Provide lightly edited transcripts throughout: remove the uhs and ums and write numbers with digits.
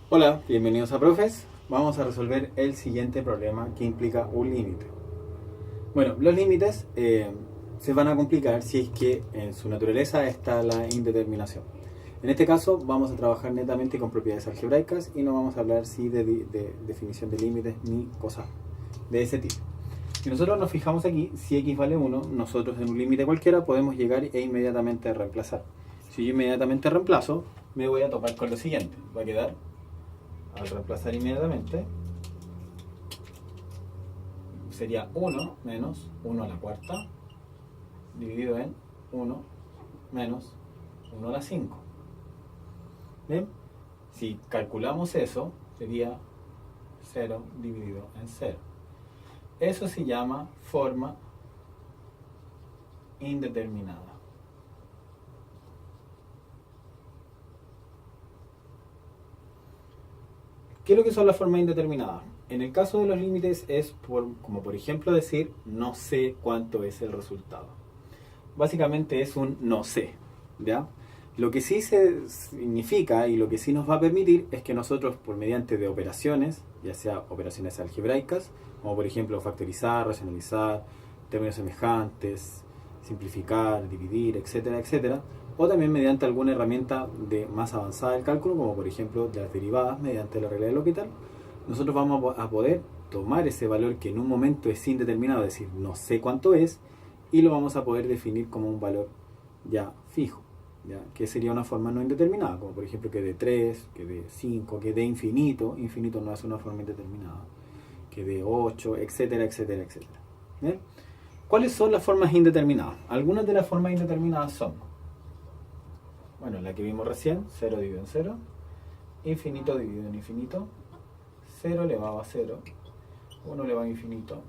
Hola, bienvenidos a Profes. Vamos a resolver el siguiente problema que implica un límite. Bueno, los límites se van a complicar si es que en su naturaleza está la indeterminación. En este caso vamos a trabajar netamente con propiedades algebraicas y no vamos a hablar de definición de límites ni cosas de ese tipo. Si nosotros nos fijamos aquí, si x vale 1, nosotros en un límite cualquiera podemos llegar e inmediatamente reemplazar. Si yo inmediatamente reemplazo, me voy a topar con lo siguiente. Va a quedar, al reemplazar inmediatamente, sería 1 menos 1 a la cuarta dividido en 1 menos 1 a la 5. ¿Bien? Si calculamos eso, sería 0 dividido en 0. Eso se llama forma indeterminada. ¿Qué es lo que son las formas indeterminadas? En el caso de los límites es como por ejemplo decir no sé cuánto es el resultado. Básicamente es un no sé, ¿ya? Lo que sí se significa y lo que sí nos va a permitir es que nosotros por mediante de operaciones, ya sea operaciones algebraicas, como por ejemplo factorizar, racionalizar, términos semejantes, simplificar, dividir, etcétera, etcétera, o también mediante alguna herramienta de más avanzada del cálculo, como por ejemplo las derivadas mediante la regla de L'Hopital, nosotros vamos a poder tomar ese valor que en un momento es indeterminado, es decir, no sé cuánto es, y lo vamos a poder definir como un valor ya fijo, ¿ya? Que sería una forma no indeterminada, como por ejemplo que de 3, que de 5, que de infinito, infinito no es una forma indeterminada, que de 8, etcétera, etcétera, etcétera. ¿Bien? ¿Cuáles son las formas indeterminadas? Algunas de las formas indeterminadas son, bueno, la que vimos recién, 0 dividido en 0, infinito dividido en infinito, 0 elevado a 0, 1 elevado a infinito,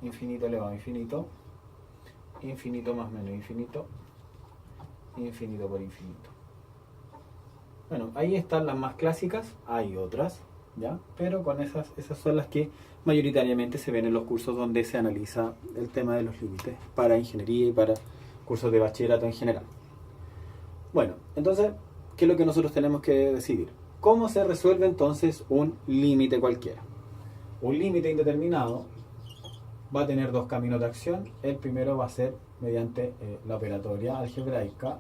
infinito elevado a infinito, infinito más menos infinito, infinito por infinito. Bueno, ahí están las más clásicas, hay otras, ¿ya? Pero con esas son las que mayoritariamente se ven en los cursos donde se analiza el tema de los límites para ingeniería y para cursos de bachillerato en general. Bueno, entonces, ¿qué es lo que nosotros tenemos que decidir? ¿Cómo se resuelve entonces un límite cualquiera? Un límite indeterminado va a tener dos caminos de acción. El primero va a ser mediante la operatoria algebraica,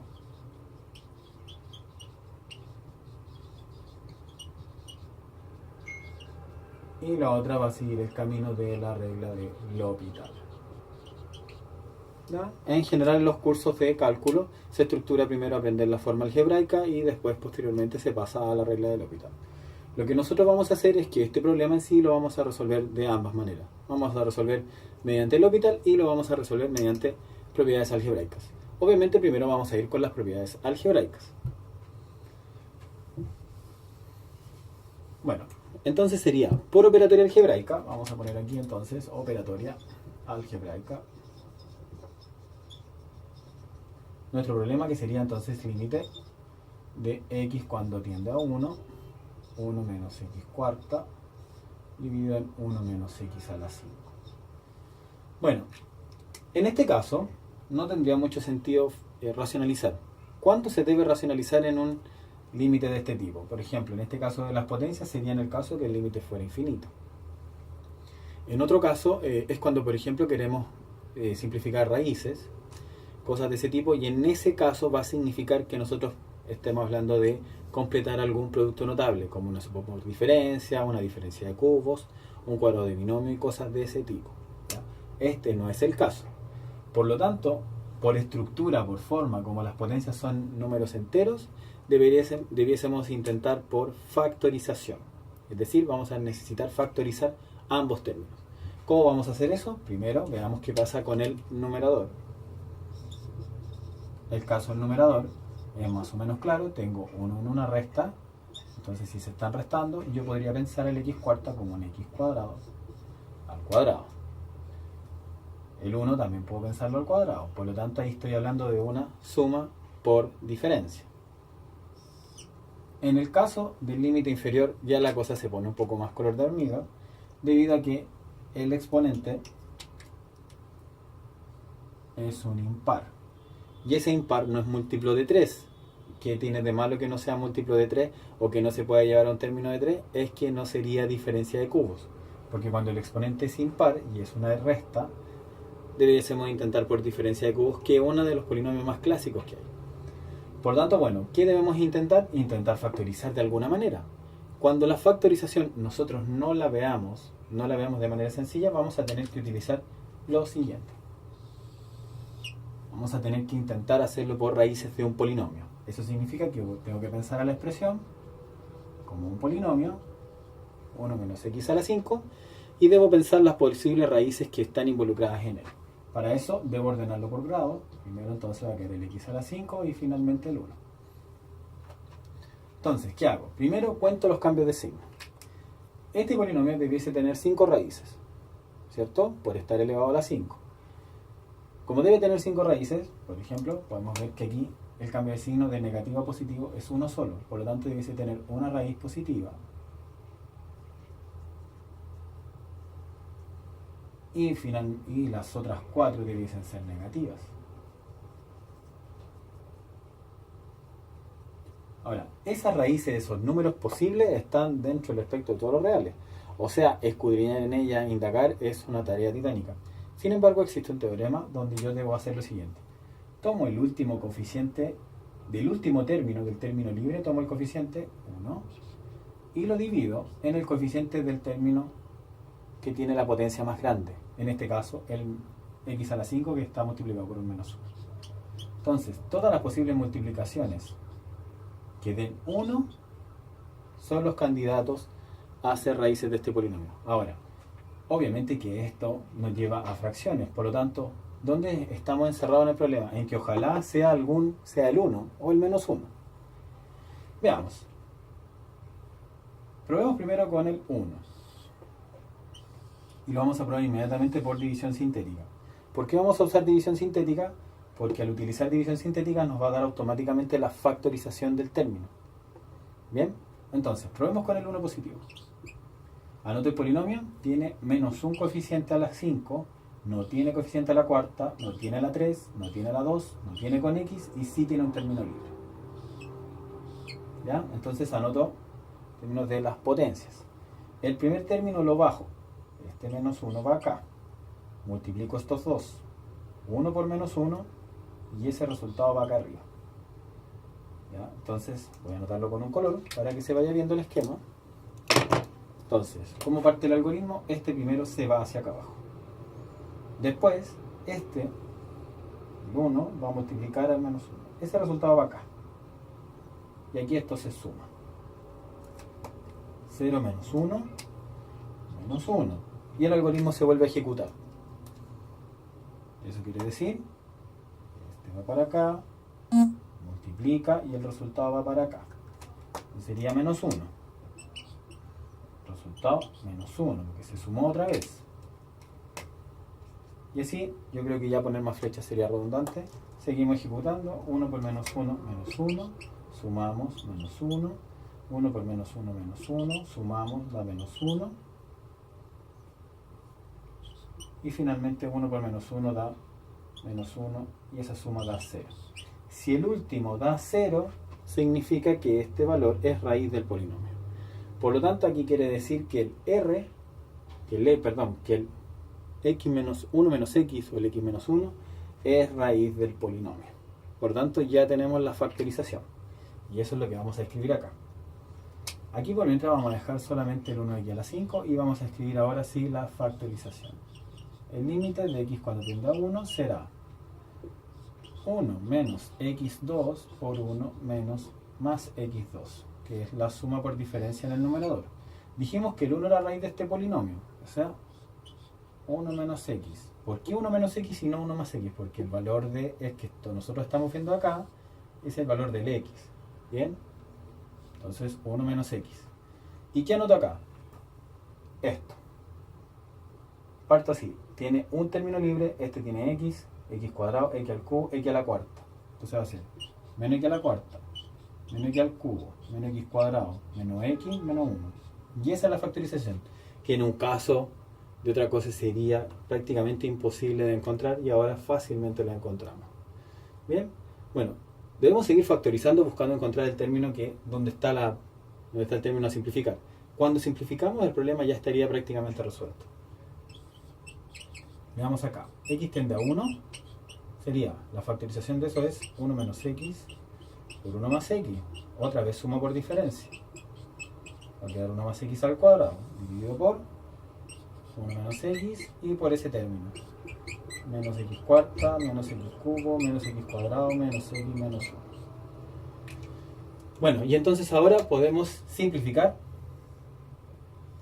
y la otra va a seguir el camino de la regla de L'Hopital. ¿Ya? En general en los cursos de cálculo se estructura primero aprender la forma algebraica y después posteriormente se pasa a la regla de L'Hopital. Lo que nosotros vamos a hacer es que este problema en sí lo vamos a resolver de ambas maneras. Vamos a resolver mediante L'Hopital y lo vamos a resolver mediante propiedades algebraicas. Obviamente primero vamos a ir con las propiedades algebraicas. Bueno, entonces sería por operatoria algebraica, vamos a poner aquí entonces operatoria algebraica. Nuestro problema que sería entonces límite de x cuando tiende a 1, 1 menos x cuarta, dividido en 1 menos x a la 5. Bueno, en este caso no tendría mucho sentido racionalizar. ¿Cuánto se debe racionalizar en un límite de este tipo? Por ejemplo, en este caso de las potencias sería en el caso que el límite fuera infinito. En otro caso es cuando, por ejemplo, queremos simplificar raíces, cosas de ese tipo, y en ese caso va a significar que nosotros estemos hablando de completar algún producto notable, como una suma por diferencia, una diferencia de cubos, un cuadrado de binomio y cosas de ese tipo, ¿ya? Este no es el caso. Por lo tanto, por estructura, por forma, como las potencias son números enteros, debiésemos intentar por factorización. Es decir, vamos a necesitar factorizar ambos términos. ¿Cómo vamos a hacer eso? Primero, veamos qué pasa con el numerador. El caso del numerador es más o menos claro. Tengo 1 en una resta. Entonces, si se están restando, yo podría pensar el x cuarta como un x cuadrado al cuadrado. El 1 también puedo pensarlo al cuadrado. Por lo tanto, ahí estoy hablando de una suma por diferencia. En el caso del límite inferior, ya la cosa se pone un poco más color de hormiga, debido a que el exponente es un impar. Y ese impar no es múltiplo de 3. ¿Qué tiene de malo que no sea múltiplo de 3 o que no se pueda llevar a un término de 3? Es que no sería diferencia de cubos. Porque cuando el exponente es impar y es una resta, debiésemos intentar por diferencia de cubos, que es uno de los polinomios más clásicos que hay. Por tanto, bueno, ¿qué debemos intentar? Intentar factorizar de alguna manera. Cuando la factorización nosotros no la veamos de manera sencilla, vamos a tener que utilizar lo siguiente. Vamos a tener que intentar hacerlo por raíces de un polinomio. Eso significa que tengo que pensar a la expresión como un polinomio, 1 menos x a la 5, y debo pensar las posibles raíces que están involucradas en él. Para eso debo ordenarlo por grado. Primero entonces va a quedar el x a la 5 y finalmente el 1. Entonces, ¿qué hago? Primero cuento los cambios de signo. Este polinomio debiese tener 5 raíces, ¿cierto? Por estar elevado a la 5. Como debe tener 5 raíces, por ejemplo, podemos ver que aquí el cambio de signo de negativo a positivo es uno solo. Por lo tanto, debiese tener una raíz positiva y las otras 4 debiesen ser negativas. Ahora, esas raíces de esos números posibles están dentro del espectro de todos los reales. O sea, escudriñar en ella, indagar, es una tarea titánica. Sin embargo, existe un teorema donde yo debo hacer lo siguiente. Tomo el último coeficiente del último término, del término libre, tomo el coeficiente 1 y lo divido en el coeficiente del término que tiene la potencia más grande. En este caso, el x a la 5, que está multiplicado por un menos 1. Entonces, todas las posibles multiplicaciones que den 1 son los candidatos a ser raíces de este polinomio. Ahora, obviamente que esto nos lleva a fracciones, por lo tanto, ¿dónde estamos encerrados en el problema? En que ojalá sea el 1 o el menos 1. Veamos. Probemos primero con el 1. Y lo vamos a probar inmediatamente por división sintética. ¿Por qué vamos a usar división sintética? Porque al utilizar división sintética nos va a dar automáticamente la factorización del término. Bien, entonces, probemos con el 1 positivo. Anoto el polinomio, tiene menos un coeficiente a la 5, no tiene coeficiente a la cuarta, no tiene a la 3, no tiene a la 2, no tiene con x y sí tiene un término libre. ¿Ya? Entonces anoto términos de las potencias. El primer término lo bajo. Este menos 1 va acá. Multiplico estos dos. 1 por menos 1 y ese resultado va acá arriba. ¿Ya? Entonces voy a anotarlo con un color para que se vaya viendo el esquema. Entonces, ¿cómo parte el algoritmo? Este primero se va hacia acá abajo. Después, el 1 va a multiplicar al menos 1. Ese resultado va acá. Y aquí esto se suma. 0 menos 1, menos 1. Y el algoritmo se vuelve a ejecutar. Eso quiere decir, este va para acá, multiplica y el resultado va para acá. Y sería menos 1. Resultado menos 1, porque se sumó otra vez. Y así, yo creo que ya poner más flechas sería redundante. Seguimos ejecutando. 1 por menos 1, menos 1. Sumamos, menos 1. 1 por menos 1, menos 1. Sumamos, da menos 1. Y finalmente 1 por menos 1 da menos 1. Y esa suma da 0. Si el último da 0, significa que este valor es raíz del polinomio. Por lo tanto, aquí quiere decir que el el x menos 1 menos x o el x menos 1 es raíz del polinomio. Por lo tanto, ya tenemos la factorización. Y eso es lo que vamos a escribir acá. Aquí por mientras vamos a dejar solamente el 1 de x a la 5 y vamos a escribir ahora sí la factorización. El límite de x cuando tienda a 1 será 1 menos x2 por 1 menos más x2, que es la suma por diferencia en el numerador. Dijimos que el 1 era raíz de este polinomio, o sea, 1 menos x. ¿Por qué 1 menos x y no 1 más x? Porque el valor de es que esto nosotros estamos viendo acá es el valor del x. ¿Bien? Entonces 1 menos x. ¿Y qué anoto acá? Esto. Parto así. Tiene un término libre, este tiene x, x cuadrado, x al cubo, x a la cuarta. Entonces va a ser menos x a la cuarta, menos x al cubo, menos x cuadrado, menos x, menos 1. Y esa es la factorización, que en un caso de otra cosa sería prácticamente imposible de encontrar y ahora fácilmente la encontramos. Bien, bueno, Debemos seguir factorizando buscando encontrar el término donde está el término a simplificar. Cuando simplificamos el problema ya estaría prácticamente resuelto. Veamos acá. X tiende a 1. Sería, la factorización de eso es 1 menos X por 1 más X. Otra vez sumo por diferencia. Va a quedar 1 más X al cuadrado. Dividido por 1 menos X y por ese término. Menos X cuarta, menos X cubo, menos X cuadrado, menos X menos 1. Bueno, y entonces ahora podemos simplificar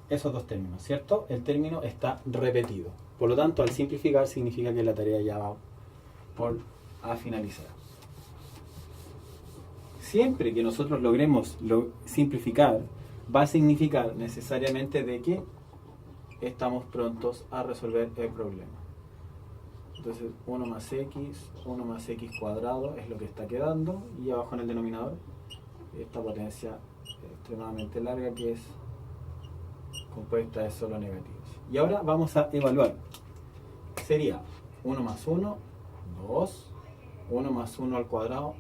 esos dos términos, ¿cierto? El término está repetido. Por lo tanto, al simplificar significa que la tarea ya va a finalizar. Siempre que nosotros logremos simplificar, va a significar necesariamente de que estamos prontos a resolver el problema. Entonces 1 más x cuadrado es lo que está quedando, y abajo en el denominador esta potencia extremadamente larga que es compuesta de solo negativos. Y ahora vamos a evaluar. Sería 1 más 1, 2, 1 más 1 al cuadrado,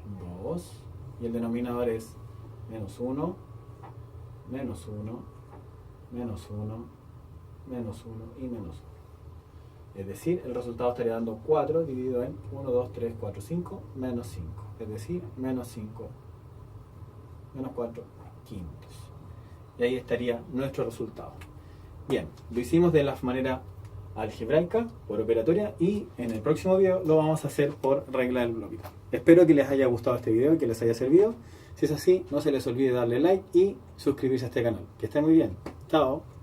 2, y el denominador es menos 1, menos 1, menos 1, menos 1 y menos 1. Es decir, el resultado estaría dando 4 dividido en 1, 2, 3, 4, 5, menos 5. Es decir, menos 5, menos 4 quintos. Y ahí estaría nuestro resultado. Bien, lo hicimos de la manera algebraica, por operatoria, y en el próximo video lo vamos a hacer por regla del bloque. Espero que les haya gustado este video y que les haya servido. Si es así, no se les olvide darle like y suscribirse a este canal. Que estén muy bien. Chao.